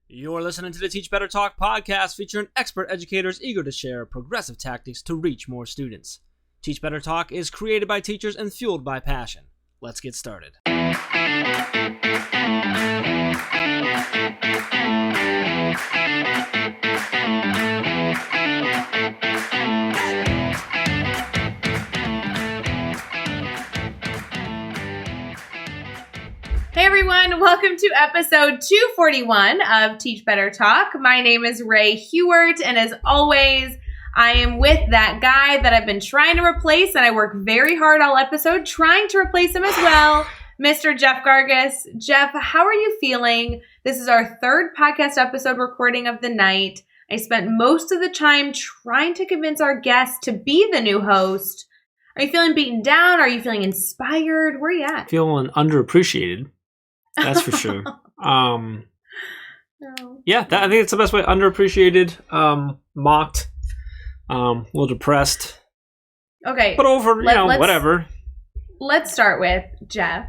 You're listening to the Teach Better Talk podcast featuring expert educators eager to share progressive tactics to reach more students. Teach Better Talk is created by teachers and fueled by passion. Let's get started. Hey everyone, welcome to episode 241 of Teach Better Talk. My name is Ray Hewart, and as always, I am with that guy that I've been trying to replace, and I work very hard all episode trying to replace him as well, Mr. Jeff Gargas. Jeff, how are you feeling? This is our third podcast episode recording of the night. I spent most of the time trying to convince our guest to be the new host. Are you feeling beaten down? Are you feeling inspired? Where are you at? Feeling underappreciated. That's for sure. No. Yeah, I think it's the best way. Underappreciated, mocked, a little depressed. Okay. But whatever. Let's start with Jeff.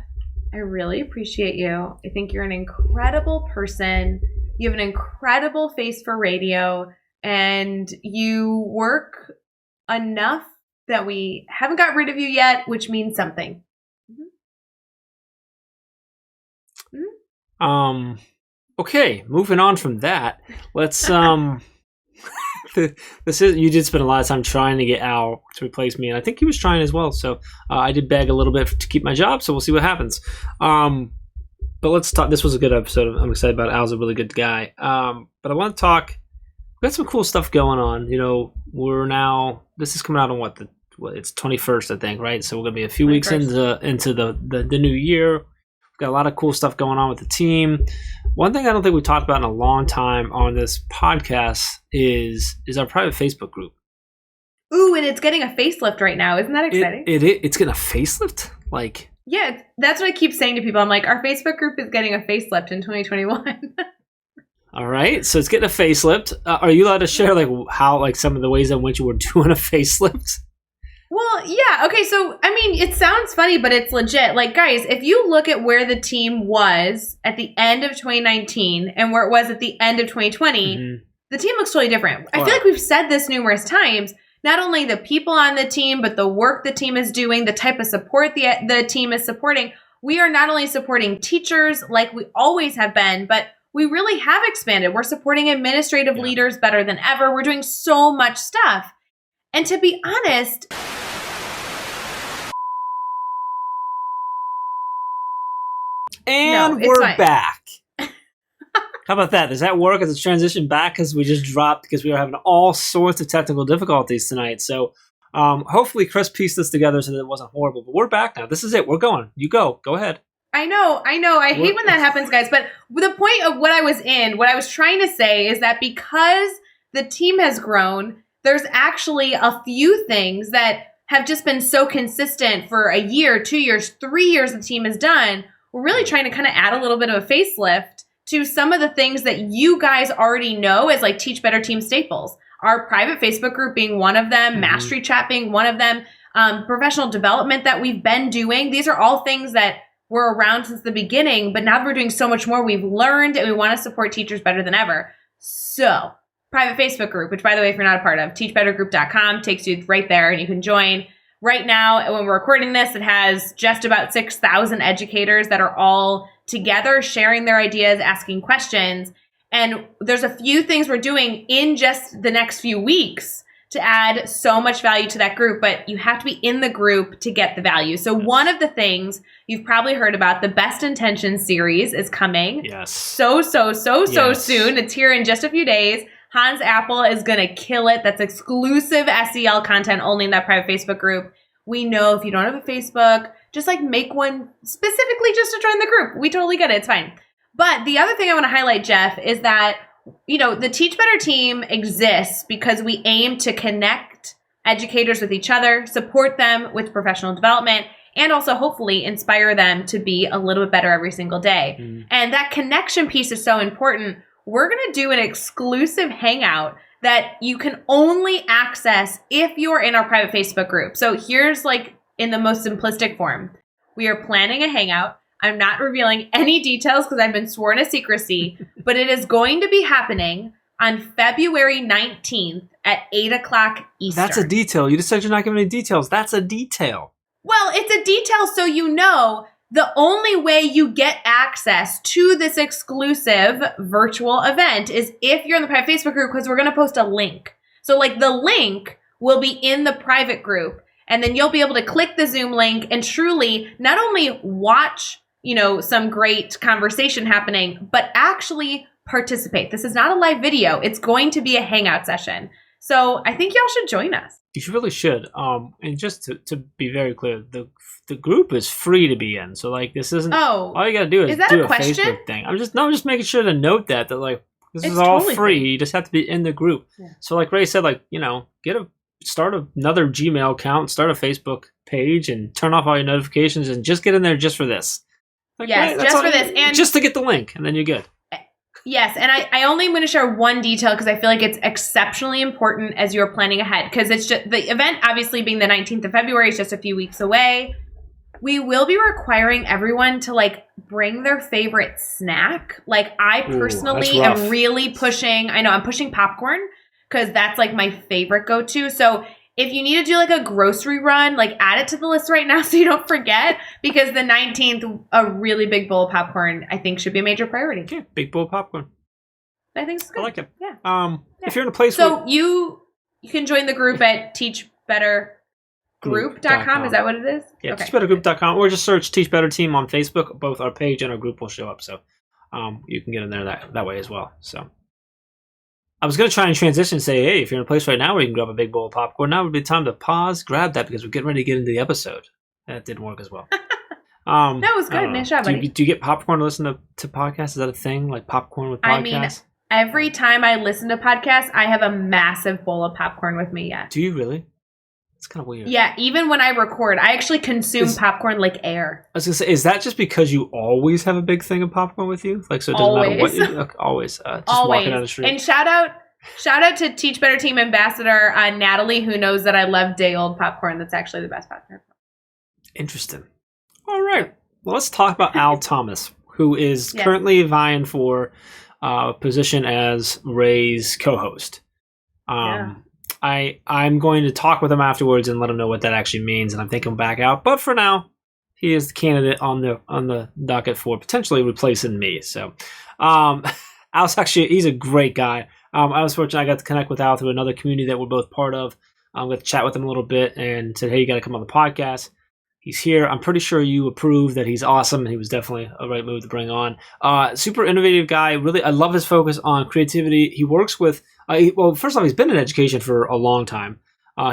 I really appreciate you. I think you're an incredible person. You have an incredible face for radio, and you work enough that we haven't got rid of you yet, which means something. Okay, moving on from that, let's you did spend a lot of time trying to get Al to replace me, and I think he was trying as well, so I did beg a little bit to keep my job, so we'll see what happens. But let's talk. This was a good episode. I'm excited about it. Al's a really good guy. But I want to talk. We got some cool stuff going on. You know, this is coming out on it's 21st, I think, right? So we're gonna be a few 21st. Weeks into the new year. Got a lot of cool stuff going on with the team. One thing I don't think we talked about in a long time on this podcast is our private Facebook group. Ooh, and it's getting a facelift right now. Isn't that exciting? It's getting a facelift? Yeah, that's what I keep saying to people. I'm like, our Facebook group is getting a facelift in 2021. All right, so it's getting a facelift. Are you allowed to share how some of the ways in which you were doing a facelift? Well, yeah. Okay, so, I mean, it sounds funny, but it's legit. Guys, if you look at where the team was at the end of 2019 and where it was at the end of 2020, the team looks totally different. I feel like we've said this numerous times. Not only the people on the team, but the work the team is doing, the type of support the team is supporting. We are not only supporting teachers like we always have been, but we really have expanded. We're supporting administrative leaders better than ever. We're doing so much stuff. And to be honest... And we're back. How about that? Does that work as a transition back? Because we just dropped because we were having all sorts of technical difficulties tonight. So hopefully Chris pieced this together so that it wasn't horrible. But we're back now. This is it. We're going. You go. Go ahead. I know. I hate when that happens, guys. But the point of what I was trying to say is that because the team has grown, there's actually a few things that have just been so consistent for a year, 2 years, 3 years the team has done. We're really trying to kind of add a little bit of a facelift to some of the things that you guys already know as Teach Better Team staples. Our private Facebook group being one of them, Mastery Chat being one of them, professional development that we've been doing. These are all things that were around since the beginning, but now that we're doing so much more, we've learned and we want to support teachers better than ever. So, private Facebook group, which by the way, if you're not a part of, teachbettergroup.com takes you right there and you can join. Right now, when we're recording this, it has just about 6,000 educators that are all together sharing their ideas, asking questions. And there's a few things we're doing in just the next few weeks to add so much value to that group, but you have to be in the group to get the value. So one of the things you've probably heard about, the Best Intentions series is coming. Yes. So soon. It's here in just a few days. Hans Apple is going to kill it. That's exclusive SEL content only in that private Facebook group. We know if you don't have a Facebook, just make one specifically just to join the group. We totally get it. It's fine. But the other thing I want to highlight, Jeff, is that, the Teach Better team exists because we aim to connect educators with each other, support them with professional development, and also hopefully inspire them to be a little bit better every single day. And that connection piece is so important. We're going to do an exclusive hangout that you can only access if you're in our private Facebook group. So here's in the most simplistic form. We are planning a hangout. I'm not revealing any details because I've been sworn to secrecy, but it is going to be happening on February 19th at 8 o'clock Eastern. That's a detail. You just said you're not giving any details. That's a detail. Well, it's a detail so you know the only way you get access to this exclusive virtual event is if you're in the private Facebook group, because we're going to post a link. So like the link will be in the private group, and then you'll be able to click the Zoom link and truly not only watch, some great conversation happening, but actually participate. This is not a live video. It's going to be a hangout session. So I think y'all should join us. You really should. And just to be very clear, the group is free to be in. So like this isn't. Oh, all you gotta do is do a Facebook thing. I'm just making sure to note that like this is all totally free. You just have to be in the group. Yeah. So like Ray said, like start another Gmail account, start a Facebook page, and turn off all your notifications, and just get in there just for this. Like, yes, just for this, and just to get the link, and then you're good. Yes, and I only am going to share one detail because I feel like it's exceptionally important as you're planning ahead, because it's just the event, obviously being the 19th of February, is just a few weeks away. We will be requiring everyone to bring their favorite snack. Like I personally am really pushing, I'm pushing popcorn because that's my favorite go-to. So if you need to do a grocery run, add it to the list right now so you don't forget, because the 19th, a really big bowl of popcorn, I think should be a major priority. Yeah, big bowl of popcorn. I think it's good. I like it. Yeah. If you're in a place so you can join the group at teachbettergroup.com. Is that what it is? Yeah, okay. teachbettergroup.com, or just search Teach Better Team on Facebook. Both our page and our group will show up. So you can get in there that way as well. So I was going to try and transition and say, hey, if you're in a place right now where you can grab a big bowl of popcorn, now would be time to pause, grab that, because we're getting ready to get into the episode. That didn't work as well. That was good. Nice job, buddy. Do you get popcorn to listen to podcasts? Is that a thing? Like popcorn with podcasts? Every time I listen to podcasts, I have a massive bowl of popcorn with me, yeah. Do you really? It's kind of weird. Yeah, even when I record, I actually consume popcorn like air. I was going to say, is that just because you always have a big thing of popcorn with you? So it doesn't matter what you always. Just walking down the street. And shout out to Teach Better Team Ambassador Natalie, who knows that I love day-old popcorn. That's actually the best popcorn. Interesting. All right. Well, let's talk about Al Thomas, who is currently vying for a position as Ray's co-host. I'm going to talk with him afterwards and let him know what that actually means, and I'm thinking back out. But for now, he is the candidate on the docket for potentially replacing me. So, Al's he's a great guy. I was fortunate I got to connect with Al through another community that we're both part of. I'm going to chat with him a little bit and said, hey, you got to come on the podcast. He's here. I'm pretty sure you approve that he's awesome. He was definitely a right move to bring on. Super innovative guy. Really, I love his focus on creativity. He works with, first off, he's been in education for a long time.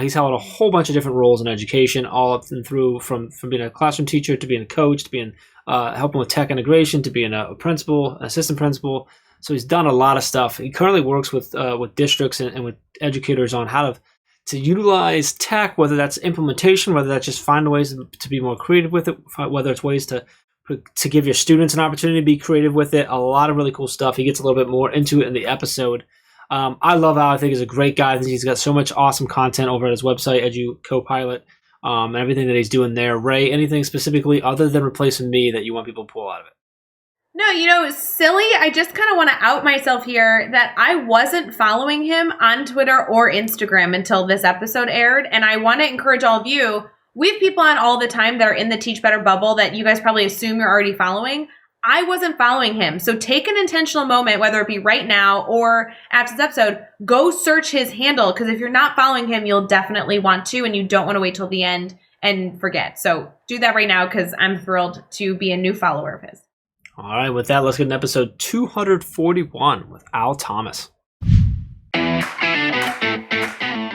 He's held a whole bunch of different roles in education, all up and through from being a classroom teacher to being a coach to being helping with tech integration to being a principal, assistant principal. So he's done a lot of stuff. He currently works with districts and with educators on how to utilize tech, whether that's implementation, whether that's just find ways to be more creative with it, whether it's ways to give your students an opportunity to be creative with it. A lot of really cool stuff. He gets a little bit more into it in the episode. I love Al. I think he's a great guy. I think he's got so much awesome content over at his website, EduCopilot, and everything that he's doing there. Ray, anything specifically other than replacing me that you want people to pull out of it? No, silly. I just kind of want to out myself here that I wasn't following him on Twitter or Instagram until this episode aired. And I want to encourage all of you. We have people on all the time that are in the Teach Better bubble that you guys probably assume you're already following. I wasn't following him. So take an intentional moment, whether it be right now or after this episode, go search his handle. Because if you're not following him, you'll definitely want to, and you don't want to wait till the end and forget. So do that right now, because I'm thrilled to be a new follower of his. All right, with that, let's get into episode 241 with Al Thomas.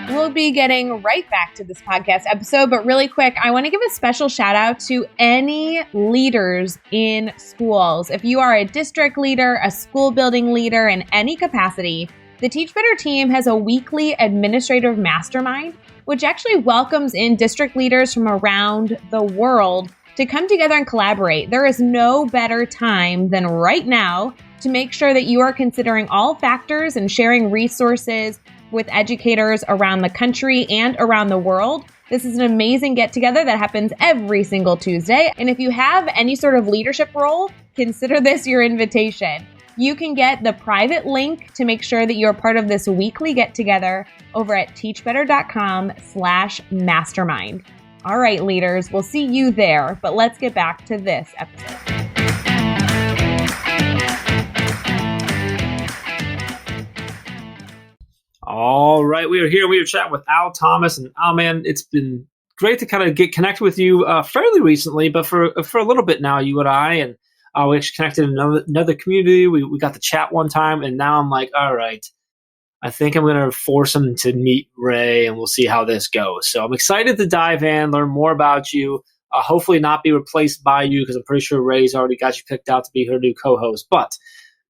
We'll be getting right back to this podcast episode, but really quick, I want to give a special shout out to any leaders in schools. If you are a district leader, a school building leader in any capacity, the Teach Better team has a weekly administrative mastermind, which actually welcomes in district leaders from around the world to come together and collaborate. There is no better time than right now to make sure that you are considering all factors and sharing resources with educators around the country and around the world This is an amazing get-together that happens every single Tuesday. And if you have any sort of leadership role, consider this your invitation. You can get the private link to make sure that you're part of this weekly get-together over at teachbetter.com/mastermind. All right, leaders, we'll see you there, but let's get back to this episode. All right, we are here. We are chatting with Al Thomas, and Al, man, it's been great to kind of get connected with you fairly recently, but for a little bit now, you and I, and we actually connected in another community. We got to chat one time, and now I'm like, all right, I think I'm going to force him to meet Ray, and we'll see how this goes. So I'm excited to dive in, learn more about you, hopefully not be replaced by you, because I'm pretty sure Ray's already got you picked out to be her new co-host. But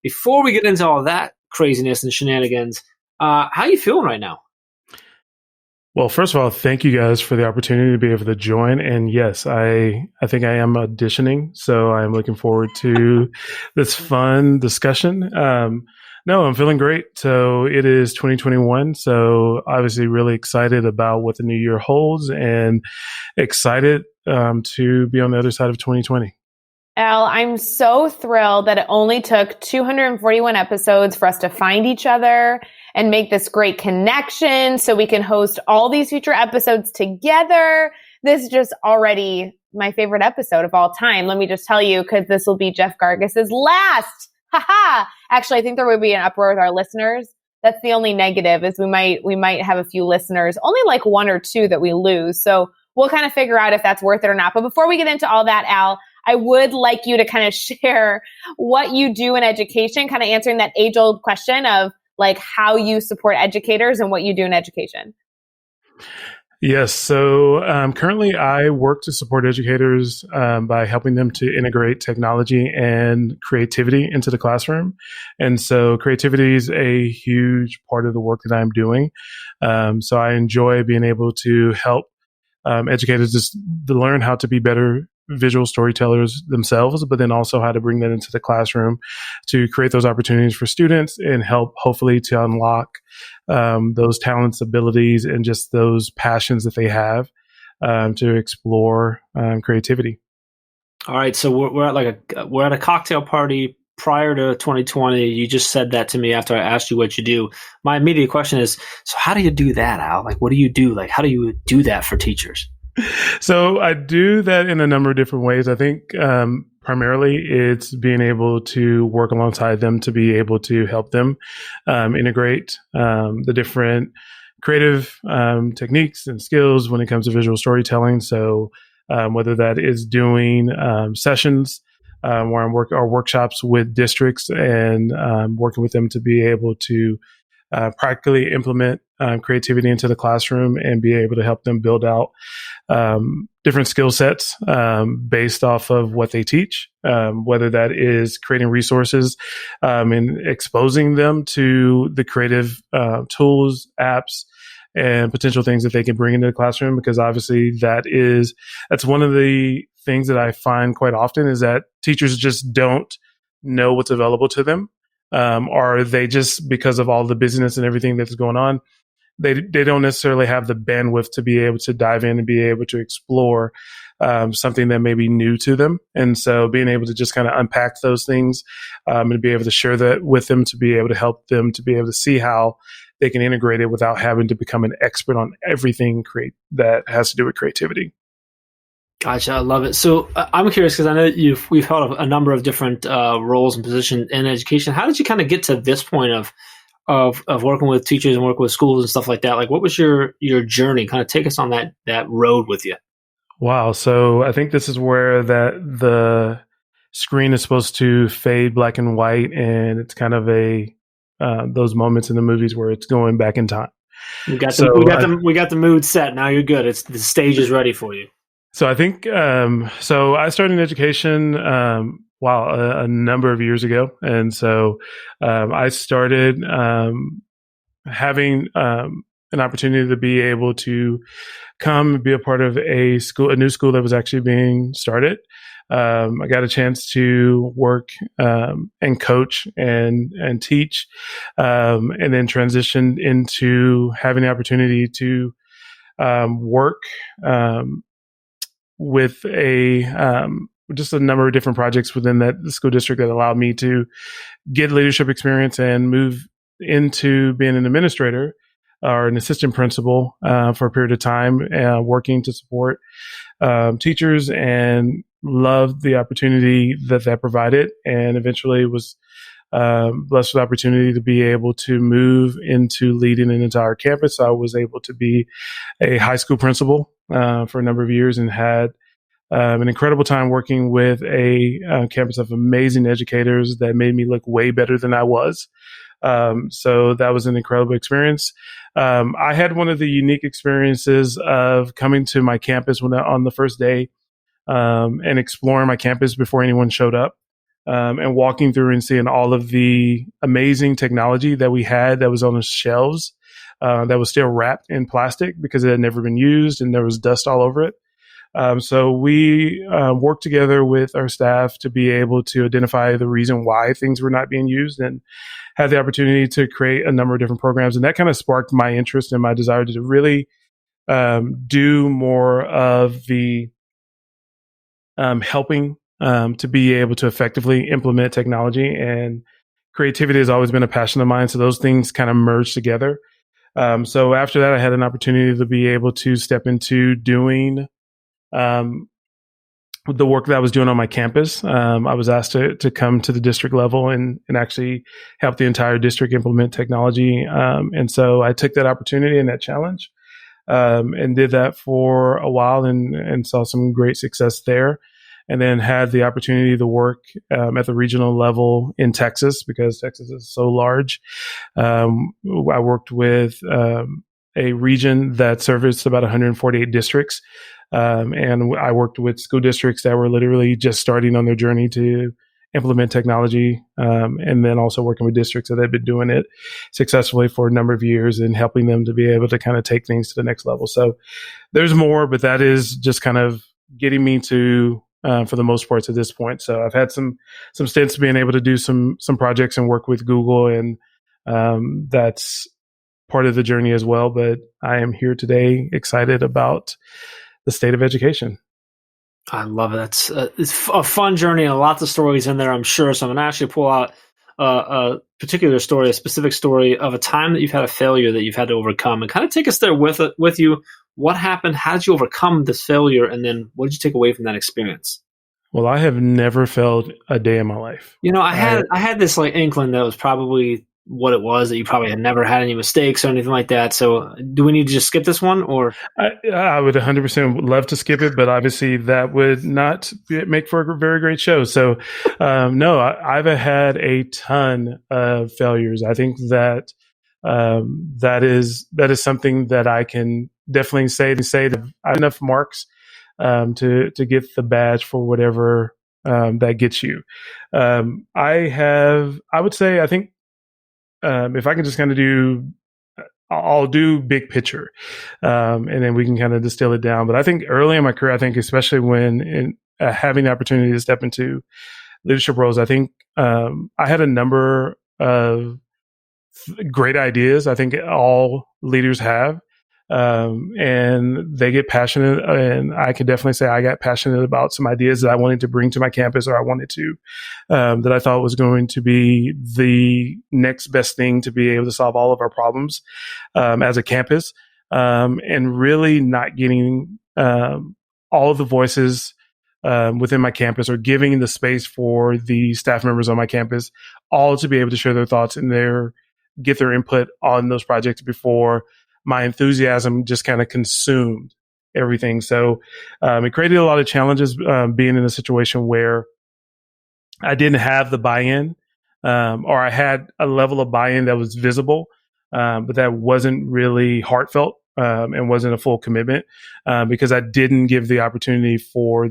before we get into all that craziness and shenanigans, how are you feeling right now? Well, first of all, thank you guys for the opportunity to be able to join. And yes, I think I am auditioning, so I'm looking forward to this fun discussion. No, I'm feeling great. So it is 2021. So obviously really excited about what the new year holds and excited to be on the other side of 2020. Al, I'm so thrilled that it only took 241 episodes for us to find each other and make this great connection so we can host all these future episodes together. This is just already my favorite episode of all time. Let me just tell you, because this will be Jeff Gargas's last. Haha. Actually, I think there will be an uproar with our listeners. That's the only negative, is we might have a few listeners, only like one or two that we lose. So we'll kind of figure out if that's worth it or not. But before we get into all that, Al, I would like you to kind of share what you do in education, kind of answering that age-old question of like how you support educators and what you do in education. Yes. So currently I work to support educators by helping them to integrate technology and creativity into the classroom. And so creativity is a huge part of the work that I'm doing. So I enjoy being able to help educators just to learn how to be better visual storytellers themselves, but then also how to bring that into the classroom to create those opportunities for students and help hopefully to unlock those talents, abilities, and just those passions that they have to explore creativity. All right, so we're at a cocktail party prior to 2020. You just said that to me after I asked you what you do. My immediate question is, so how do you do that, Al? Like, what do you do? Like, how do you do that for teachers? So I do that in a number of different ways. I think primarily it's being able to work alongside them to be able to help them integrate the different creative techniques and skills when it comes to visual storytelling. So whether that is doing sessions where I'm or workshops with districts and working with them to be able to practically implement creativity into the classroom and be able to help them build out different skill sets based off of what they teach, whether that is creating resources and exposing them to the creative tools, apps, and potential things that they can bring into the classroom. Because obviously that's one of the things that I find quite often is that teachers just don't know what's available to them. Or they just, because of all the busyness and everything that's going on, they don't necessarily have the bandwidth to be able to dive in and be able to explore something that may be new to them. And so being able to just kind of unpack those things and be able to share that with them, to be able to help them to be able to see how they can integrate it without having to become an expert on everything that has to do with creativity. Gotcha, I love it. So I'm curious, because I know we've held a number of different roles and positions in education. How did you kind of get to this point of working with teachers and working with schools and stuff like that? Like, what was your journey? Kind of take us on that road with you. Wow. So I think this is where the screen is supposed to fade black and white, and it's kind of those moments in the movies where it's going back in time. We got the mood set. Now you're good. The stage is ready for you. So I think, so I started in education, a number of years ago. And so I started having an opportunity to be able to come and be a part of a new school that was actually being started. I got a chance to work and coach and teach, and then transitioned into having the opportunity to work with just a number of different projects within that school district that allowed me to get leadership experience and move into being an administrator or an assistant principal for a period of time, working to support teachers, and loved the opportunity that provided, and eventually was blessed with the opportunity to be able to move into leading an entire campus. I was able to be a high school principal for a number of years, and had an incredible time working with a campus of amazing educators that made me look way better than I was. So that was an incredible experience. I had one of the unique experiences of coming to my campus on the first day and exploring my campus before anyone showed up, and walking through and seeing all of the amazing technology that we had that was on the shelves that was still wrapped in plastic because it had never been used and there was dust all over it. So we worked together with our staff to be able to identify the reason why things were not being used, and had the opportunity to create a number of different programs. And that kind of sparked my interest and my desire to really do more of the helping to be able to effectively implement technology. And creativity has always been a passion of mine. So those things kind of merged together. So after that, I had an opportunity to be able to step into doing the work that I was doing on my campus. I was asked to come to the district level and actually help the entire district implement technology. And so I took that opportunity and that challenge, and did that for a while, and saw some great success there. And then had the opportunity to work at the regional level in Texas, because Texas is so large. I worked with a region that serviced about 148 districts. And I worked with school districts that were literally just starting on their journey to implement technology, and then also working with districts that had been doing it successfully for a number of years and helping them to be able to kind of take things to the next level. So there's more, but that is just kind of getting me to, for the most part, to this point. So I've had some stints being able to do some projects and work with Google, and that's part of the journey as well. But I am here today excited about the state of education. I love it. It's a fun journey and lots of stories in there, I'm sure. So I'm going to actually pull out a particular story, a specific story of a time that you've had a failure that you've had to overcome, and kind of take us there with you. What happened? How did you overcome this failure? And then what did you take away from that experience? Well, I have never failed a day in my life. I had this like inkling that was probably what it was, that you probably had never had any mistakes or anything like that. So do we need to just skip this one, or? I would 100% love to skip it, but obviously that would not make for a very great show. So no, I've had a ton of failures. I think that that is something that I can definitely say that I have enough marks to get the badge for whatever that gets you. I think if I can just kind of I'll do big picture, and then we can kind of distill it down. But I think early in my career, I think especially when having the opportunity to step into leadership roles, I think I had a number of great ideas. I think all leaders have, and they get passionate. And I can definitely say I got passionate about some ideas that I wanted to bring to my campus, or I wanted to, that I thought was going to be the next best thing to be able to solve all of our problems as a campus, and really not getting all of the voices within my campus, or giving the space for the staff members on my campus all to be able to share their thoughts and get their input on those projects before my enthusiasm just kind of consumed everything. So it created a lot of challenges being in a situation where I didn't have the buy-in, or I had a level of buy-in that was visible, but that wasn't really heartfelt, and wasn't a full commitment, because I didn't give the opportunity for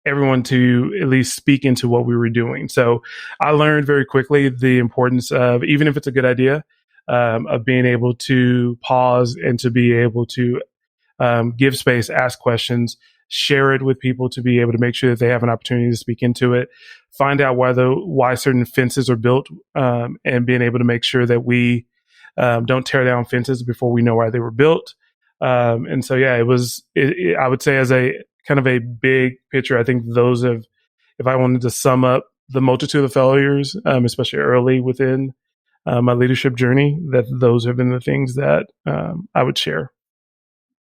everyone to at least speak into what we were doing. So I learned very quickly the importance of, even if it's a good idea, of being able to pause and to be able to give space, ask questions, share it with people to be able to make sure that they have an opportunity to speak into it, find out why certain fences are built, and being able to make sure that we don't tear down fences before we know why they were built. And so, yeah, I would say as a kind of a big picture, I think if I wanted to sum up the multitude of failures, especially early within my leadership journey, that those have been the things that I would share.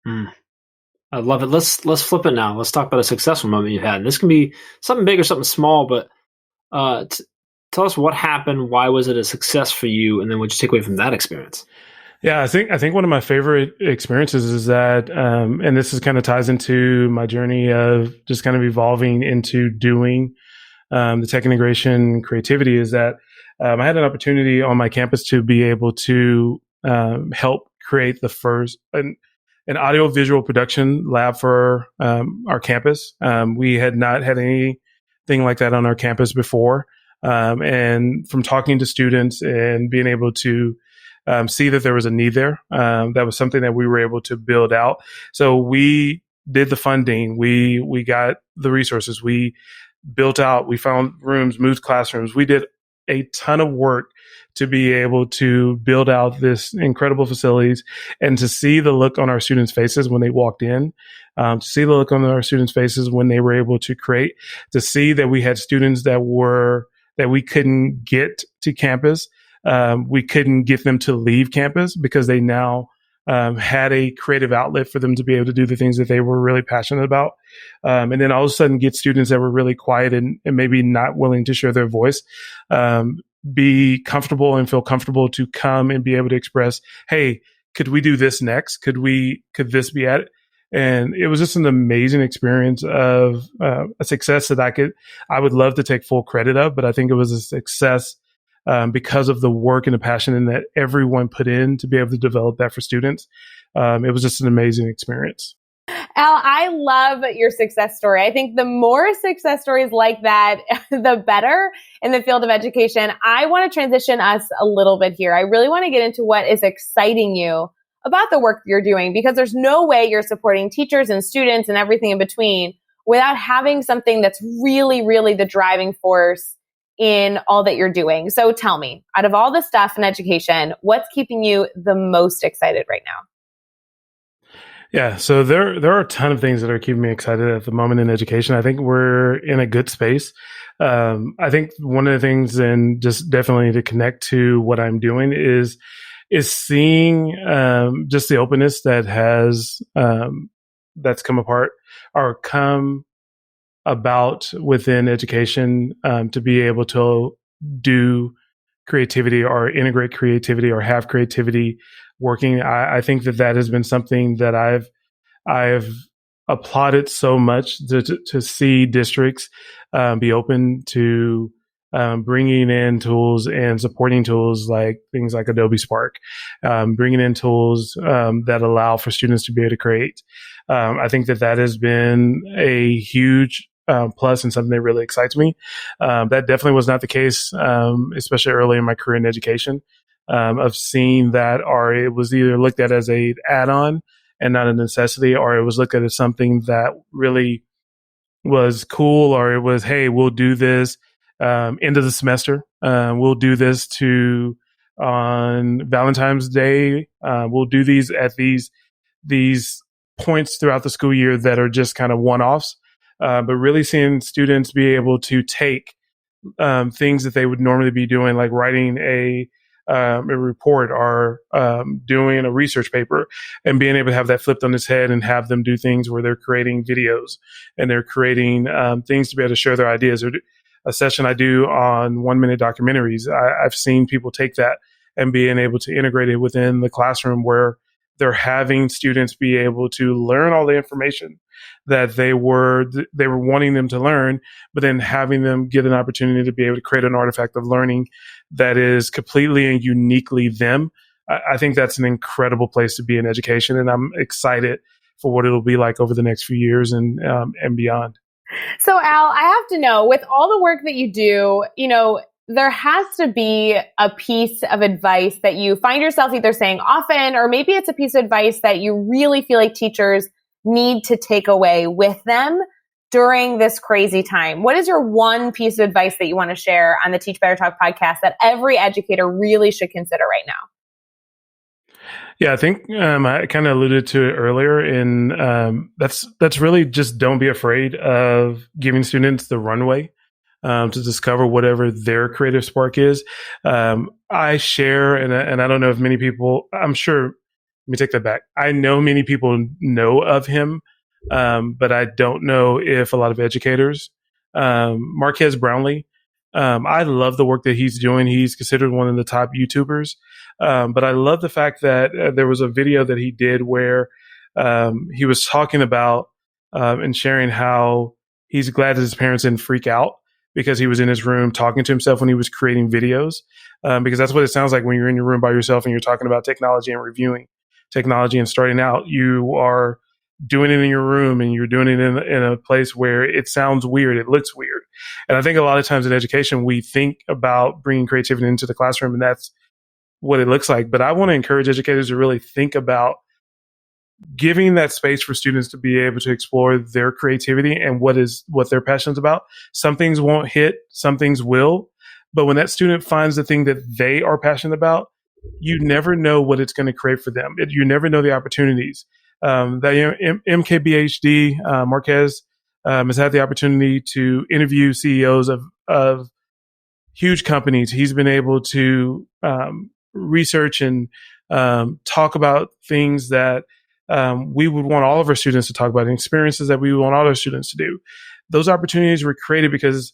I love it. Let's flip it now. Let's talk about a successful moment you had. And this can be something big or something small, but tell us what happened. Why was it a success for you? And then what you take away from that experience? Yeah, I think one of my favorite experiences is that, and this is kind of ties into my journey of just kind of evolving into doing the tech integration creativity, is that I had an opportunity on my campus to be able to help create the first an audio visual production lab for our campus. We had not had anything like that on our campus before. And from talking to students and being able to see that there was a need there, that was something that we were able to build out. So we did the funding. We got the resources. We built out. We found rooms, moved classrooms. We did a ton of work to be able to build out this incredible facilities, and to see the look on our students' faces when they walked in, to see the look on our students' faces when they were able to create, to see that we had students that we couldn't get to campus. We couldn't get them to leave campus because they now had a creative outlet for them to be able to do the things that they were really passionate about. And then all of a sudden get students that were really quiet and maybe not willing to share their voice, be comfortable and feel comfortable to come and be able to express, hey, could we do this next? Could this be at it? And it was just an amazing experience of a success that I would love to take full credit of, but I think it was a success because of the work and the passion that everyone put in to be able to develop that for students. It was just an amazing experience. Al, I love your success story. I think the more success stories like that, the better in the field of education. I want to transition us a little bit here. I really want to get into what is exciting you about the work you're doing, because there's no way you're supporting teachers and students and everything in between without having something that's really, really the driving force in all that you're doing. So tell me, out of all the stuff in education, what's keeping you the most excited right now? Yeah, so there are a ton of things that are keeping me excited at the moment in education. I think we're in a good space. I think one of the things, and just definitely to connect to what I'm doing, is seeing just the openness that has that's come about within education, to be able to do creativity or integrate creativity or have creativity working. I think that has been something that I've applauded so much to see districts be open to bringing in tools and supporting tools like things like Adobe Spark, bringing in tools that allow for students to be able to create. I think that has been a huge plus and something that really excites me. That definitely was not the case, especially early in my career in education, of seeing that, or it was either looked at as a add-on and not a necessity, or it was looked at as something that really was cool, or it was, hey, we'll do this end of the semester. We'll do this on Valentine's Day. We'll do these at these points throughout the school year that are just kind of one-offs. But really seeing students be able to take things that they would normally be doing, like writing a report or doing a research paper, and being able to have that flipped on its head and have them do things where they're creating videos and they're creating things to be able to share their ideas. Or a session I do on 1-minute documentaries, I've seen people take that and being able to integrate it within the classroom, where they're having students be able to learn all the information that they were wanting them to learn, but then having them get an opportunity to be able to create an artifact of learning that is completely and uniquely them. I think that's an incredible place to be in education, and I'm excited for what it'll be like over the next few years and beyond. So Al, I have to know, with all the work that you do, there has to be a piece of advice that you find yourself either saying often, or maybe it's a piece of advice that you really feel like teachers need to take away with them during this crazy time. What is your one piece of advice that you want to share on the Teach Better Talk podcast that every educator really should consider right now? Yeah, I think I kind of alluded to it earlier, and that's really just don't be afraid of giving students the runway to discover whatever their creative spark is. I share, and I don't know if many people, I'm sure, let me take that back. I know many people know of him, but I don't know if a lot of educators. Marquez Brownlee, I love the work that he's doing. He's considered one of the top YouTubers. But I love the fact that there was a video that he did where he was talking about and sharing how he's glad that his parents didn't freak out because he was in his room talking to himself when he was creating videos. Because that's what it sounds like when you're in your room by yourself and you're talking about technology and reviewing technology and starting out. You are doing it in your room and you're doing it in a place where it sounds weird. It looks weird. And I think a lot of times in education, we think about bringing creativity into the classroom, and that's what it looks like. But I want to encourage educators to really think about giving that space for students to be able to explore their creativity and what they're passionate about. Some things won't hit, some things will. But when that student finds the thing that they are passionate about, you never know what it's going to create for them. You never know the opportunities. That MKBHD, Marquez, has had the opportunity to interview CEOs of huge companies. He's been able to research and talk about things that we would want all of our students to talk about, and experiences that we would want all our students to do. Those opportunities were created because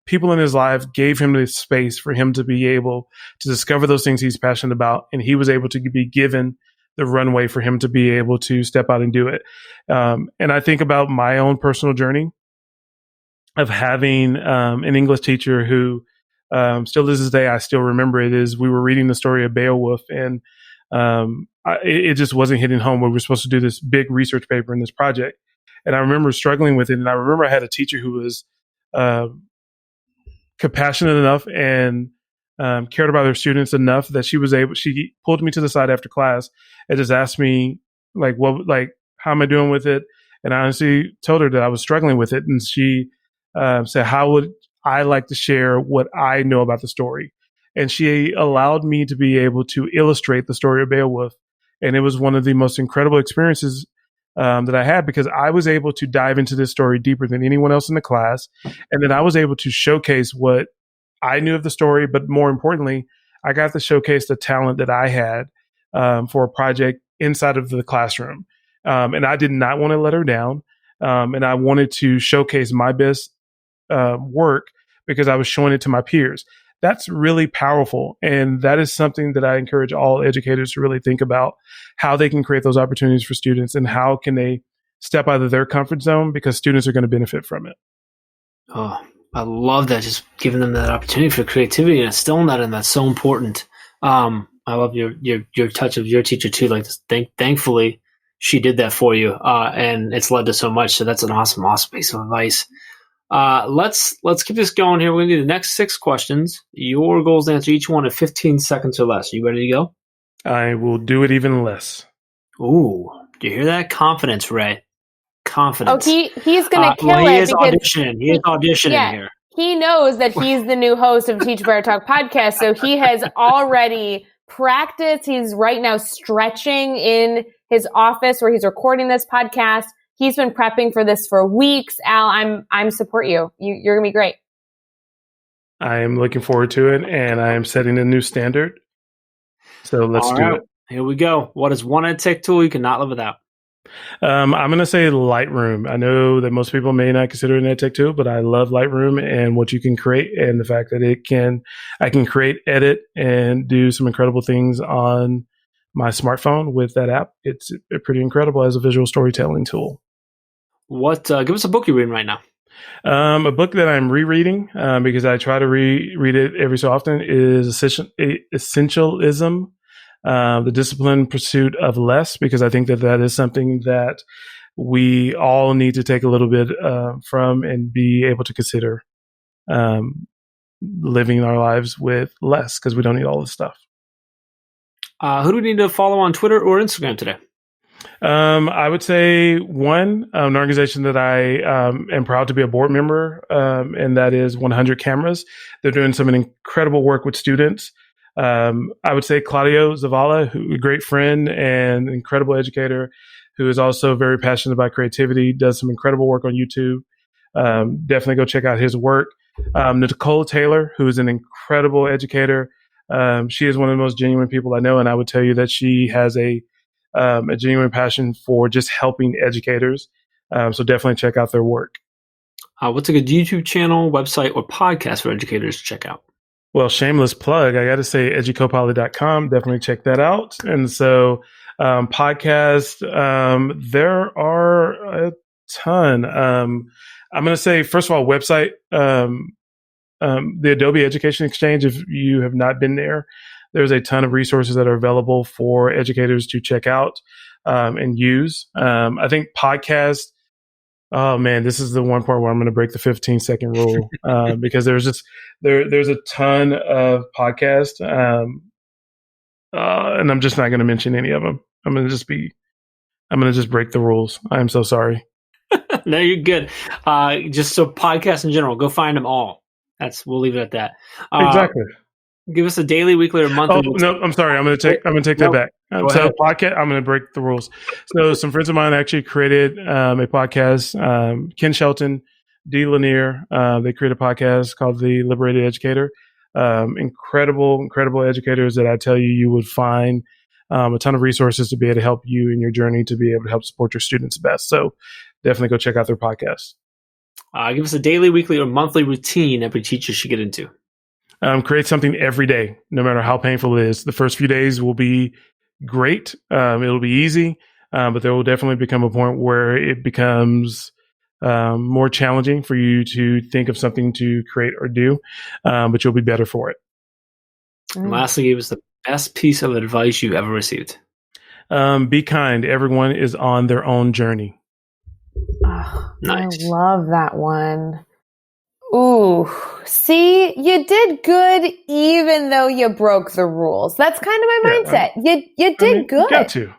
people in his life gave him the space for him to be able to discover those things he's passionate about, and he was able to be given the runway for him to be able to step out and do it. And I think about my own personal journey of having an English teacher who still to this day, I still remember it, is we were reading the story of Beowulf, and it just wasn't hitting home. We were supposed to do this big research paper in this project. And I remember struggling with it. And I remember I had a teacher who was compassionate enough and cared about her students enough that she pulled me to the side after class and just asked me, how am I doing with it? And I honestly told her that I was struggling with it. And she said, how would I like to share what I know about the story? And she allowed me to be able to illustrate the story of Beowulf. And it was one of the most incredible experiences that I had, because I was able to dive into this story deeper than anyone else in the class. And then I was able to showcase what I knew of the story. But more importantly, I got to showcase the talent that I had for a project inside of the classroom. And I did not want to let her down. And I wanted to showcase my best work because I was showing it to my peers. That's really powerful. And that is something that I encourage all educators to really think about, how they can create those opportunities for students and how can they step out of their comfort zone, because students are going to benefit from it. Oh, I love that. Just giving them that opportunity for creativity and instilling that, and that's so important. I love your touch of your teacher too. Like, thankfully she did that for you. And it's led to so much. So that's an awesome piece of advice. Let's keep this going here. We're going to do the next 6 questions. Your goal is to answer each one in 15 seconds or less. Are you ready to go? I will do it even less. Ooh, do you hear that? Confidence, Ray. Confidence. Oh, he's going to kill it. He is auditioning here. He knows that he's the new host of Teach Better Talk podcast, so he has already practiced. He's right now stretching in his office where he's recording this podcast. He's been prepping for this for weeks. Al, I'm support you. You're going to be great. I am looking forward to it, and I am setting a new standard. So let's do it. Here we go. What is one EdTech tool you cannot live without? I'm going to say Lightroom. I know that most people may not consider it an EdTech tool, but I love Lightroom and what you can create, and the fact that I can create, edit, and do some incredible things on my smartphone with that app. It's pretty incredible as a visual storytelling tool. Give us a book you're reading right now. A book that I'm rereading because I try to reread it every so often is Essentialism, The Disciplined Pursuit of Less, because I think that is something that we all need to take a little bit from and be able to consider living our lives with less, because we don't need all this stuff. Who do we need to follow on Twitter or Instagram today? I would say one, an organization that I am proud to be a board member, and that is 100 Cameras. They're doing some incredible work with students I would say Claudio Zavala, a great friend and incredible educator, who is also very passionate about creativity, does some incredible work on YouTube. Definitely go check out his work. Nicole Taylor, who is an incredible educator. She is one of the most genuine people I know, and I would tell you that she has a genuine passion for just helping educators. So definitely check out their work. What's a good YouTube channel, website, or podcast for educators to check out? Well, shameless plug. I got to say, educopilot.com. Definitely check that out. And so, podcast, there are a ton. I'm going to say, first of all, website, the Adobe Education Exchange. If you have not been there, there's a ton of resources that are available for educators to check out and use. I think podcast. Oh man, this is the one part where I'm going to break the 15-second rule because there's a ton of podcasts, and I'm just not going to mention any of them. I'm going to just break the rules. I'm so sorry. No, you're good. Just so podcasts in general, go find them all. We'll leave it at that. Exactly. Give us a daily, weekly, or monthly. Oh no, I'm sorry. I'm going to take that back. So podcast, I'm going to break the rules. So some friends of mine actually created a podcast. Ken Shelton, Dee Lanier, they created a podcast called The Liberated Educator. Incredible educators that I tell you would find a ton of resources to be able to help you in your journey to be able to help support your students best. So definitely go check out their podcast. Give us a daily, weekly, or monthly routine every teacher should get into. Create something every day, no matter how painful it is. The first few days will be great. It'll be easy, but there will definitely become a point where it becomes more challenging for you to think of something to create or do, but you'll be better for it. And lastly, give us the best piece of advice you've ever received. Be kind. Everyone is on their own journey. Oh, nice. I love that one. Ooh, see, you did good even though you broke the rules. That's kind of my mindset. You did good. You got to.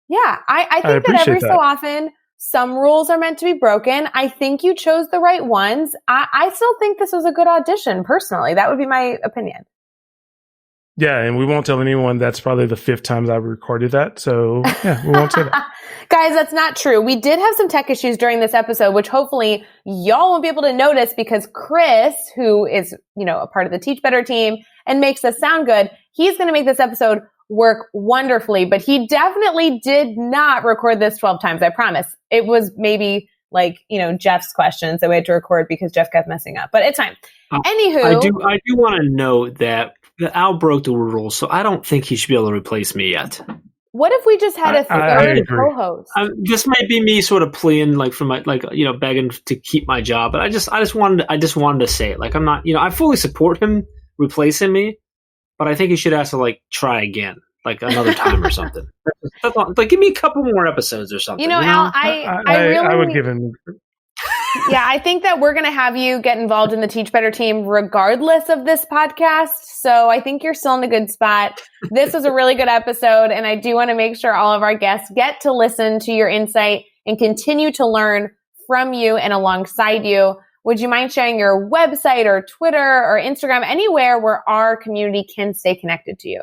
Yeah, I think that every so often some rules are meant to be broken. I think you chose the right ones. I still think this was a good audition, personally. That would be my opinion. Yeah, and we won't tell anyone that's probably the 5th time I've recorded that. So, yeah, we won't say that. Guys, that's not true. We did have some tech issues during this episode, which hopefully y'all won't be able to notice because Chris, who is, a part of the Teach Better team and makes us sound good, he's going to make this episode work wonderfully. But he definitely did not record this 12 times, I promise. It was maybe Jeff's questions that we had to record because Jeff kept messing up. But it's fine. Anywho. I do want to note that Al broke the rules, so I don't think he should be able to replace me yet. What if we just had a third co-host? This might be me sort of pleading, begging to keep my job. But I just wanted to say it. I'm not, I fully support him replacing me, but I think he should have to try again, another time or something. Give me a couple more episodes or something. Al, I would give him. Yeah, I think that we're going to have you get involved in the Teach Better team regardless of this podcast. So I think you're still in a good spot. This was a really good episode, and I do want to make sure all of our guests get to listen to your insight and continue to learn from you and alongside you. Would you mind sharing your website or Twitter or Instagram, anywhere where our community can stay connected to you?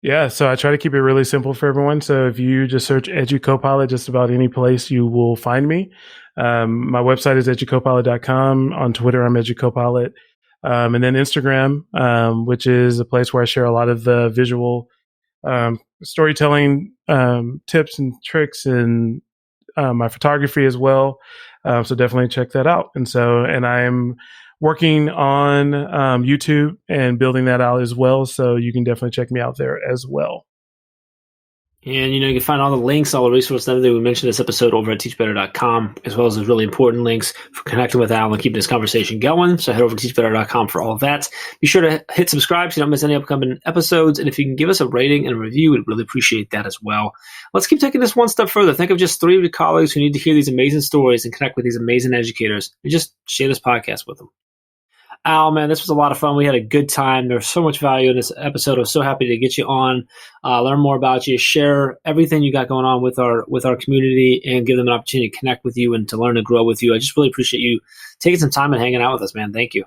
Yeah, so I try to keep it really simple for everyone. So if you just search EduCopilot, just about any place you will find me. My website is educopilot.com. On Twitter, I'm EduCopilot. And then Instagram, which is a place where I share a lot of the visual storytelling tips and tricks and my photography as well. So definitely check that out. And I'm working on YouTube and building that out as well. So you can definitely check me out there as well. And, you can find all the links, all the resources, everything we mentioned in this episode over at teachbetter.com, as well as those really important links for connecting with Al and keeping this conversation going. So head over to teachbetter.com for all of that. Be sure to hit subscribe so you don't miss any upcoming episodes. And if you can give us a rating and a review, we'd really appreciate that as well. Let's keep taking this one step further. Think of just 3 of your colleagues who need to hear these amazing stories and connect with these amazing educators, and just share this podcast with them. Al, man, this was a lot of fun. We had a good time. There's so much value in this episode. I was so happy to get you on, learn more about you, share everything you got going on with our community, and give them an opportunity to connect with you and to learn and grow with you. I just really appreciate you taking some time and hanging out with us, man. Thank you.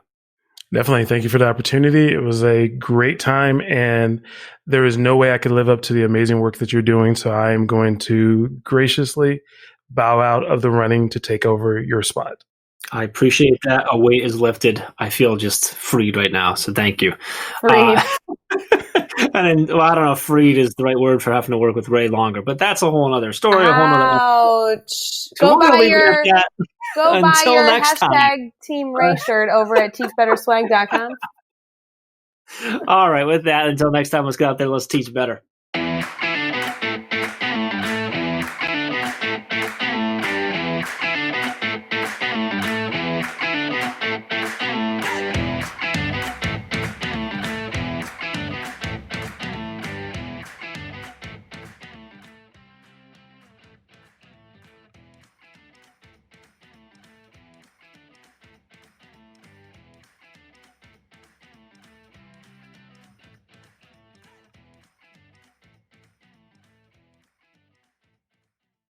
Definitely. Thank you for the opportunity. It was a great time, and there is no way I could live up to the amazing work that you're doing. So I am going to graciously bow out of the running to take over your spot. I appreciate that. A weight is lifted. I feel just freed right now. So thank you. Freed. And then, well, I don't know if freed is the right word for having to work with Ray longer, but that's a whole other story. A whole other. Ouch. So Go we're gonna buy leave it your at that. go buy Until your next hashtag time. Team Ray shirt over at teachbetterswag.com. All right. With that, until next time, let's get out there. Let's teach better.